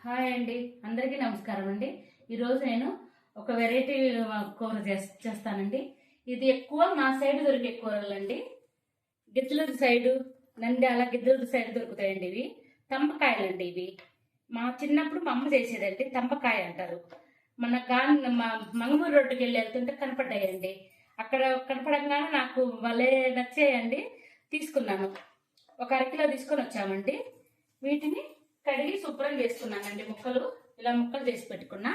Hi అండి, అందరికీ నమస్కారం అండి. ఈరోజు నేను ఒక వెరైటీ కూర చేస్తానండి. ఇది ఎక్కువ మా సైడ్ దొరికే కూరలండి. గిద్దలూరు సైడు, నంద్యాల గిద్దలూరు సైడ్ దొరుకుతాయండి. ఇవి తంపకాయలండి. ఇవి మా చిన్నప్పుడు మా అమ్మ చేసేదండి. తంపకాయ అంటారు. మా మంగళూరు రోడ్డుకి వెళ్ళి వెళ్తుంటే కనపడ్డాయండి. అక్కడ కనపడంగానే నాకు భలే నచ్చాయండి. తీసుకున్నాను. ఒక అరకిలో తీసుకొని వచ్చామండి. వీటిని కడిగి శుభ్రం చేసుకున్నానండి. ముక్కలు ఇలా ముక్కలు చేసి పెట్టుకున్నా.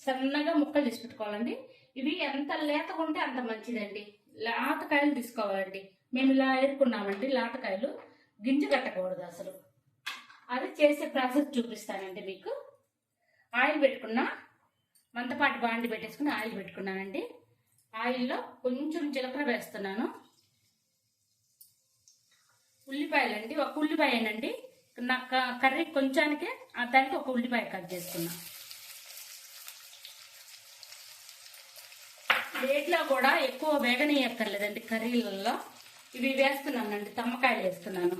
సన్నగా ముక్కలు చేసి పెట్టుకోవాలండి. ఇవి ఎంత లేతగా ఉంటే అంత మంచిదండి. లాతకాయలు తీసుకోవాలండి. మేము ఇలా ఏరుకున్నామండి. లాతకాయలు గింజ కట్టకూడదు అసలు. అది చేసే ప్రాసెస్ చూపిస్తానండి మీకు. ఆయిల్ పెట్టుకున్నా, మంతపాటి బాండి పెట్టేసుకుని ఆయిల్ పెట్టుకున్నానండి. ఆయిల్లో కొంచెం జీలకర్ర వేస్తున్నాను. ఉల్లిపాయలండి, ఒక ఉల్లిపాయనండి. నాకు కర్రీ కొంచానికే దానికి ఒక ఉల్లిపాయ కట్ చేసుకున్నా. వేటిలో కూడా ఎక్కువ వేగనీయక్కర్లేదండి. కర్రీలలో ఇవి వేస్తున్నానండి. తమ్మకాయలు వేస్తున్నాను.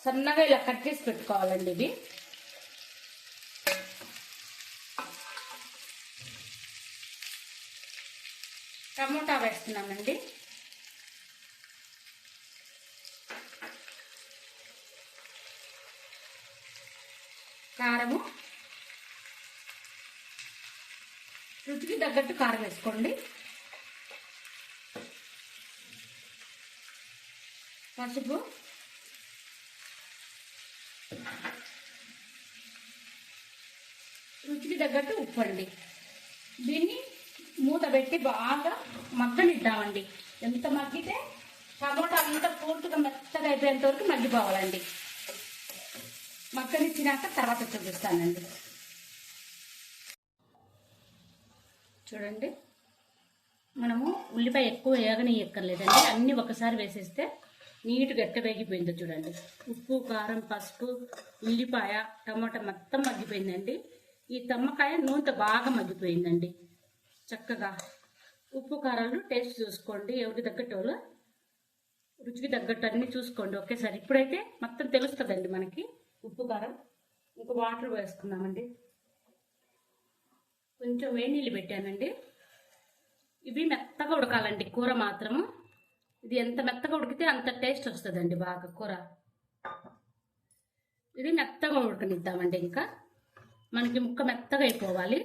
సన్నగా ఇలా కట్ చేసి పెట్టుకోవాలండి. ఇవి టమోటా వేస్తున్నానండి. కారము రుచికి తగ్గట్టు కారం వేసుకోండి. పసుపు, రుచికి తగ్గట్టు ఉప్పు అండి. దీన్ని మూత పెట్టి బాగా మగ్గనిద్దామండి. ఎంత మగ్గితే టమోటా అంతా పూర్తిగా మెత్తగా అయిపోయేంత వరకు మగ్గిపోవాలండి. మగ్గనిచ్చినాక తర్వాత చూపిస్తానండి. చూడండి, మనము ఉల్లిపాయ ఎక్కువ వేగనీయక్కర్లేదండి. అన్నీ ఒకసారి వేసేస్తే నీట్గా ఎట్ట వేగిపోయిందో చూడండి. ఉప్పు, కారం, పసుపు, ఉల్లిపాయ, టమాటా మొత్తం మగ్గిపోయిందండి. ఈ తమ్మకాయ నూనెతో బాగా మగ్గిపోయిందండి. చక్కగా ఉప్పు కారాలు టేస్ట్ చూసుకోండి. ఎవరికి తగ్గట్టు రుచికి తగ్గట్టు అన్నీ చూసుకోండి ఒకేసారి. ఇప్పుడైతే మొత్తం తెలుస్తుందండి మనకి ఉప్పు కారం. ఇంకో వాటర్ వేసుకున్నామండి. కొంచెం వేడి నీళ్ళు పెట్టానండి. ఇవి మెత్తగా ఉడకాలండి కూర మాత్రము. ఇది ఎంత మెత్తగా ఉడికితే అంత టేస్ట్ వస్తుందండి బాగా కూర. ఇది మెత్తగా ఉడకనిద్దామండి. ఇంకా మనకి ముక్క మెత్తగా అయిపోవాలి.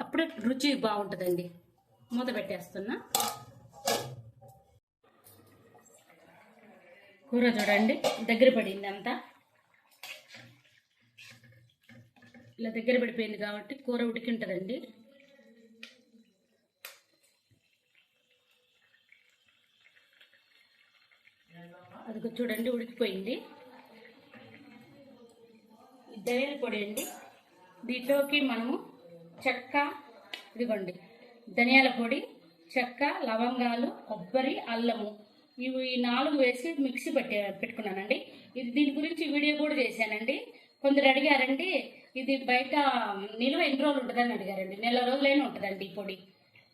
అప్పుడే రుచి బాగుంటుందండి. మూత పెట్టేస్తున్నా. కూర చూడండి దగ్గర పడింది. అంతా ఇలా దగ్గర పడిపోయింది కాబట్టి కూర ఉడికింటుందండి. అది చూడండి ఉడికిపోయింది. ధనియాల పొడి అండి. దీంట్లోకి మనము చెక్క, ఇదిగోండి ధనియాల పొడి, చెక్క, లవంగాలు, కొబ్బరి, అల్లము ఇవి 4 వేసి మిక్సీ పెట్టుకున్నానండి. ఇది దీని గురించి వీడియో కూడా చేశానండి. కొందరు అడిగారండి, ఇది బయట నిల్వ ఎన్ని రోజులు ఉంటుందని అడిగారండి. నెల రోజులైనా ఉంటుందండి. ఈ పొడి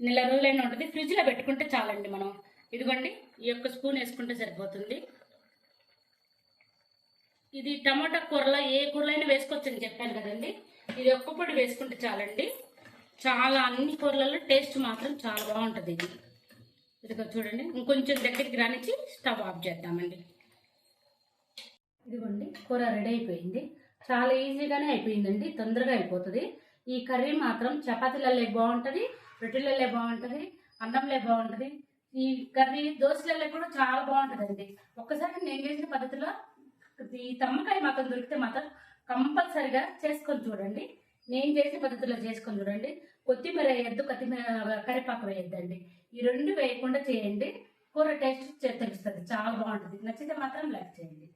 నెల రోజులైనా ఉంటుంది. ఫ్రిడ్జ్లో పెట్టుకుంటే చాలండి. మనం ఇదిగోండి ఈ యొక్క స్పూన్ వేసుకుంటే సరిపోతుంది. ఇది టమాటా కూరలో ఏ కూరలైనా వేసుకోవచ్చని చెప్పాను కదండి. ఇది ఒక్క పొడి వేసుకుంటే చాలండి. చాలా అన్ని కూరలలో టేస్ట్ మాత్రం చాలా బాగుంటుంది. ఇదిగో చూడండి, ఇంకొంచెం దగ్గరికి రానిచ్చి స్టవ్ ఆఫ్ చేద్దామండి. ఇదిగోండి కూర రెడీ అయిపోయింది. చాలా ఈజీగానే అయిపోయిందండి. తొందరగా అయిపోతుంది. ఈ కర్రీ మాత్రం చపాతీలలో బాగుంటుంది, రొట్టెలలో బాగుంటుంది, అన్నంలో బాగుంటుంది. ఈ కర్రీ దోశలలో కూడా చాలా బాగుంటుందండి. ఒక్కసారి నేను చేసిన పద్ధతిలో ఈ తమ్మకాయ మాత్రం దొరికితే మాత్రం కంపల్సరిగా చేసుకొని చూడండి. నేను చేసిన పద్ధతిలో చేసుకొని చూడండి. కొత్తిమీర వేయద్దు, కరివేపాకు వేయద్దండి. ఈ 2 వేయకుండా చేయండి. కూర టేస్ట్ తెలుస్తుంది. చాలా బాగుంటుంది. నచ్చితే మాత్రం లైక్ చేయండి.